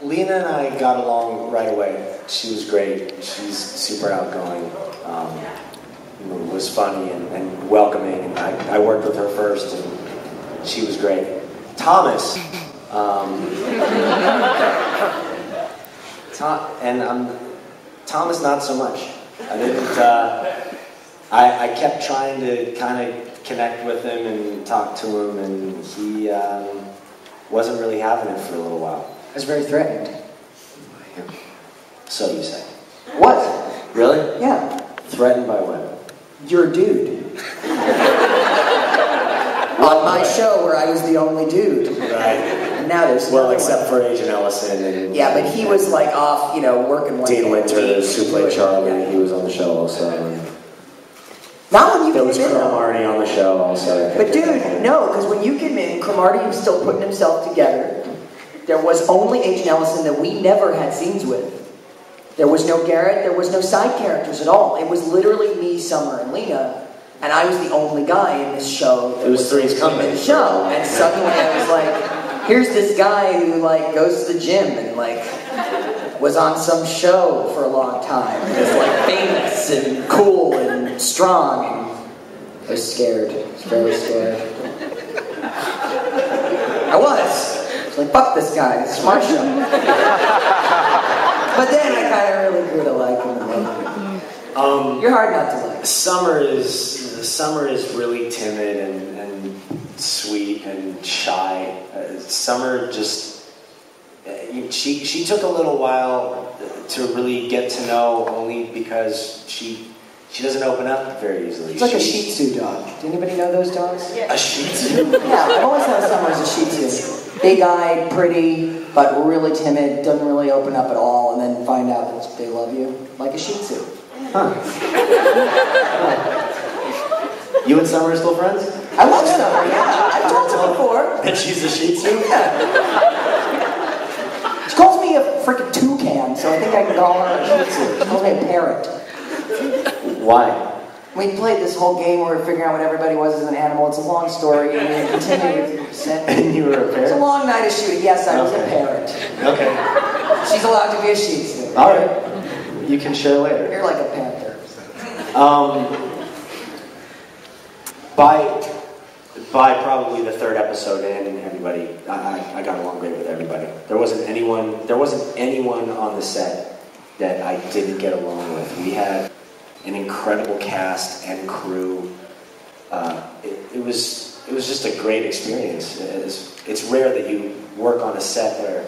Lena and I got along right away. She was great. She's super outgoing. Was funny and welcoming. And I worked with her first, and she was great. Thomas. Thomas, not so much. I didn't. I kept trying to kind of connect with him and talk to him, and he wasn't really having it for a little while. I was very threatened. So you say. What? Really? Yeah. Threatened by what? You're a dude. On my show where I was the only dude. Right. And now there's except for Agent Ellison and... Yeah, but he was like off, working one Dean day. Winters, who played Charlie, he was on the show also. Not when you There came was in. Cromartie on the show also. But dude, no, because when you came in, Cromartie was still putting himself together. There was only Agent Ellison that we never had scenes with. There was no Garrett, there was no side characters at all. It was literally me, Summer, and Lena, and I was the only guy in this show. It was Three's Company. In the show, and suddenly I was like, here's this guy who goes to the gym and was on some show for a long time. He was famous and cool and strong, and I was scared. I was very scared. I was like, fuck this guy, it's my show. But then I kind of really grew to like him. You're hard not to like. Summer is really timid and sweet and shy. Summer just she took a little while to really get to know, only because she doesn't open up very easily. It's like a Shih Tzu dog. Do anybody know those dogs? Yeah. A Shih Tzu? Yeah, I've always known Summer as a Shih Tzu. Big-eyed, pretty, but really timid, doesn't really open up at all, and then find out that they love you. Like a Shih Tzu. Huh. You and Summer are still friends? I love Summer, yeah. I've told her before. That she's a Shih Tzu? Yeah. She calls me a freaking toucan, so I think I can call her a Shih Tzu. She calls me a parrot. Why? We played this whole game where we were figuring out what everybody was as an animal. It's a long story, and we continued. And you were a parrot? It's a long night of shooting. Yes, I was a parrot. Okay. She's allowed to be a Shih Tzu. All right. You can share later. You're like a panther. By probably the third episode in, everybody, I got along great with everybody. There wasn't anyone on the set that I didn't get along with. We had an incredible cast and crew. It was just a great experience. It's rare that you work on a set where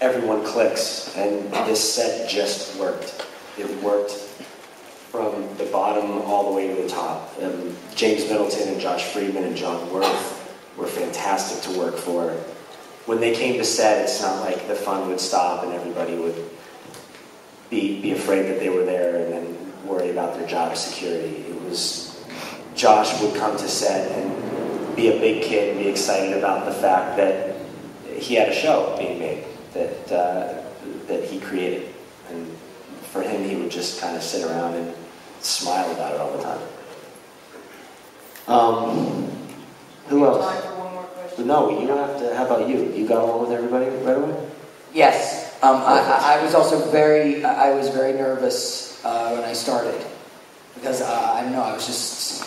everyone clicks, and this set just worked. It worked from the bottom all the way to the top. James Middleton and Josh Friedman and John Worth were fantastic to work for. When they came to set, it's not like the fun would stop and everybody would be afraid that they were there and then worry about their job security. It was, Josh would come to set and be a big kid and be excited about the fact that he had a show being made that he created. And for him, he would just kind of sit around and smile about it all the time. Who else? Time for one more question. No, you don't have to. How about you? You got along with everybody right away? Yes. I was also very nervous when I started. Because, I don't know, I was just,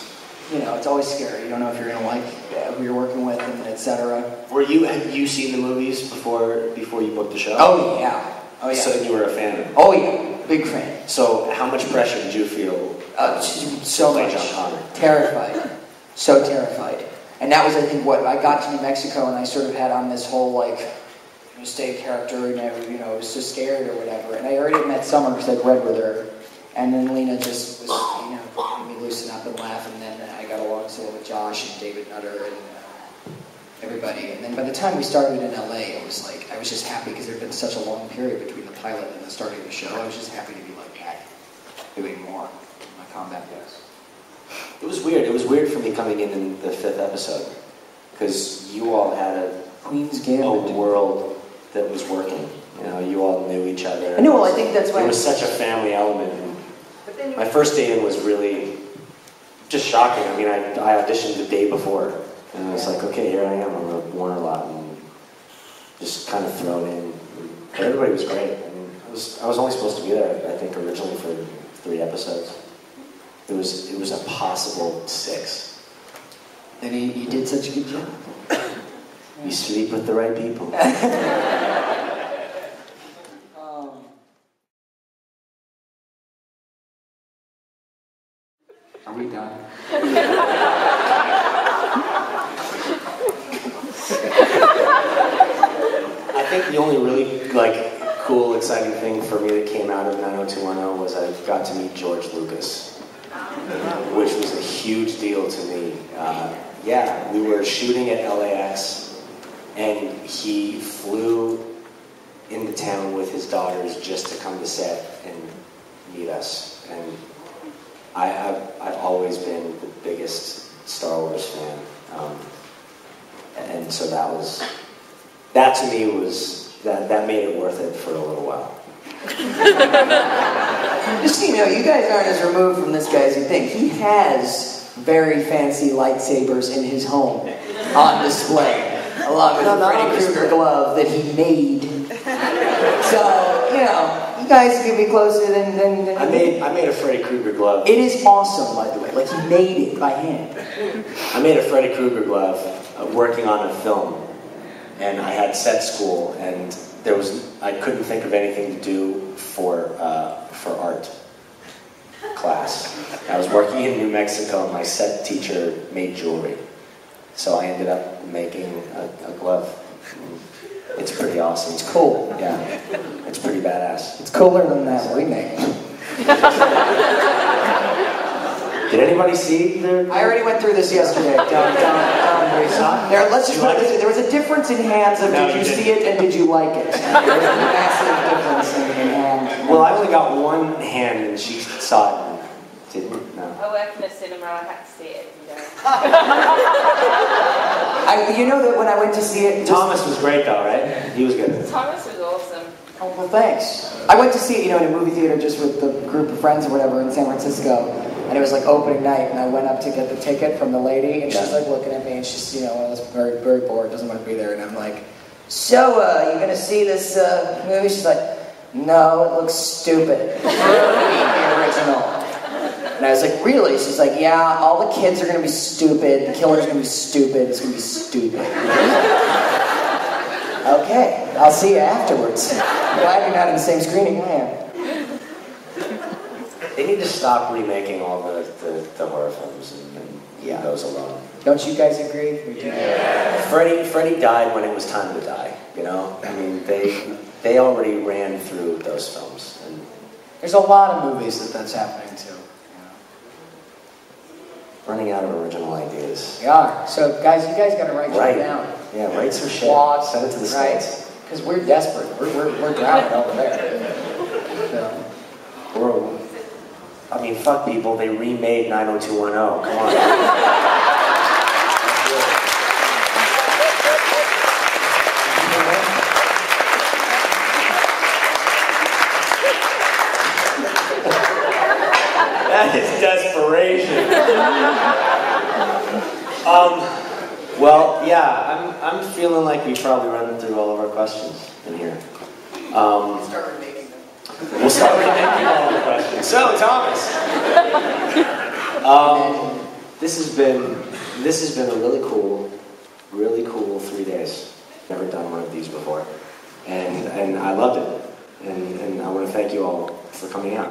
it's always scary. You don't know if you're going to like who you're working with, and et cetera. Had you seen the movies before you booked the show? Oh, yeah. Oh, yeah. So you were a fan of them? Oh, yeah. Big fan. So how much pressure did you feel? So much. John Connor? Terrified. So terrified. And that was, I think, what I got to New Mexico, and I sort of had on this whole, stay character, and I was so scared or whatever. And I already met Summer because I'd read with her. And then Lena just was, made me loosen up and laugh. And then I got along so well with Josh and David Nutter and everybody. And then by the time we started in LA, I was just happy because there had been such a long period between the pilot and the starting of the show. I was just happy to be back, doing more in my combat books. It was weird. It was weird for me coming in the fifth episode because you all had a Queen's Gambit world that was working. You all knew each other. I know. Well, I think that's why it was such a family element. My first day in was really just shocking. I mean, I auditioned the day before, and I was like, okay, here I am on the Warner lot, and just kind of thrown in. But everybody was great. I mean, I was only supposed to be there, I think, originally for 3 episodes. It was a possible 6. And you did such a good job. You sleep with the right people. Are we done? I think the only really cool, exciting thing for me that came out of 90210 was I got to meet George Lucas, which was a huge deal to me. Yeah, we were shooting at LAX, and he flew into town with his daughters just to come to set and meet us. And I've always been the biggest Star Wars fan, and so that to me was that made it worth it for a little while. Just so you know, you guys aren't as removed from this guy as you think. He has very fancy lightsabers in his home on display, along with a Freddy Krueger glove that he made. So, you know, you guys could be closer than I made a Freddy Krueger glove. It is awesome, by the way. Like, he made it by hand. I made a Freddy Krueger glove working on a film, and I had set school, and I couldn't think of anything to do for art class. I was working in New Mexico, and my set teacher made jewelry, so I ended up making a glove. It's pretty awesome. It's cool. Yeah, it's pretty badass. It's cooler than that remake. Did anybody see the... I already went through this yesterday. Let's just put it this way. There was a difference in hands of did you see it and did you like it. There was a massive difference in hand. Well, I only got one hand and she saw it and didn't. No. I work in a cinema, I had to see it. You know that when I went to see it... Thomas was great though, right? He was good. Thomas was awesome. Oh, well, thanks. I went to see it, in a movie theater just with the group of friends or whatever in San Francisco. And it was like opening night, and I went up to get the ticket from the lady, and she's like looking at me, and she's, one of those very, very bored, doesn't want to be there. And I'm like, so, you gonna see this movie? She's like, no, it looks stupid. The original. And I was like, really? She's like, yeah, all the kids are gonna be stupid, the killer's gonna be stupid, it's gonna be stupid. Okay, I'll see you afterwards. Glad you're not in the same screening I am. They need to stop remaking all the horror films and leave those alone. Don't you guys agree? Yeah. Freddy died when it was time to die, I mean, they already ran through those films. And there's a lot of movies that's happening too. Running out of original ideas. We are. So, guys, you guys got to write shit down. Yeah, write some shit. Plots, send it to the States. Because we're desperate. We're drowning over there. So. I mean, fuck people, they remade 90210. Come on. That is desperation. Well, yeah, I'm feeling like we probably run through all of our questions in here. We'll start remaking all of the questions. So, Thomas, this has been a really cool 3 days. Never done one of these before, and I loved it. And I want to thank you all for coming out.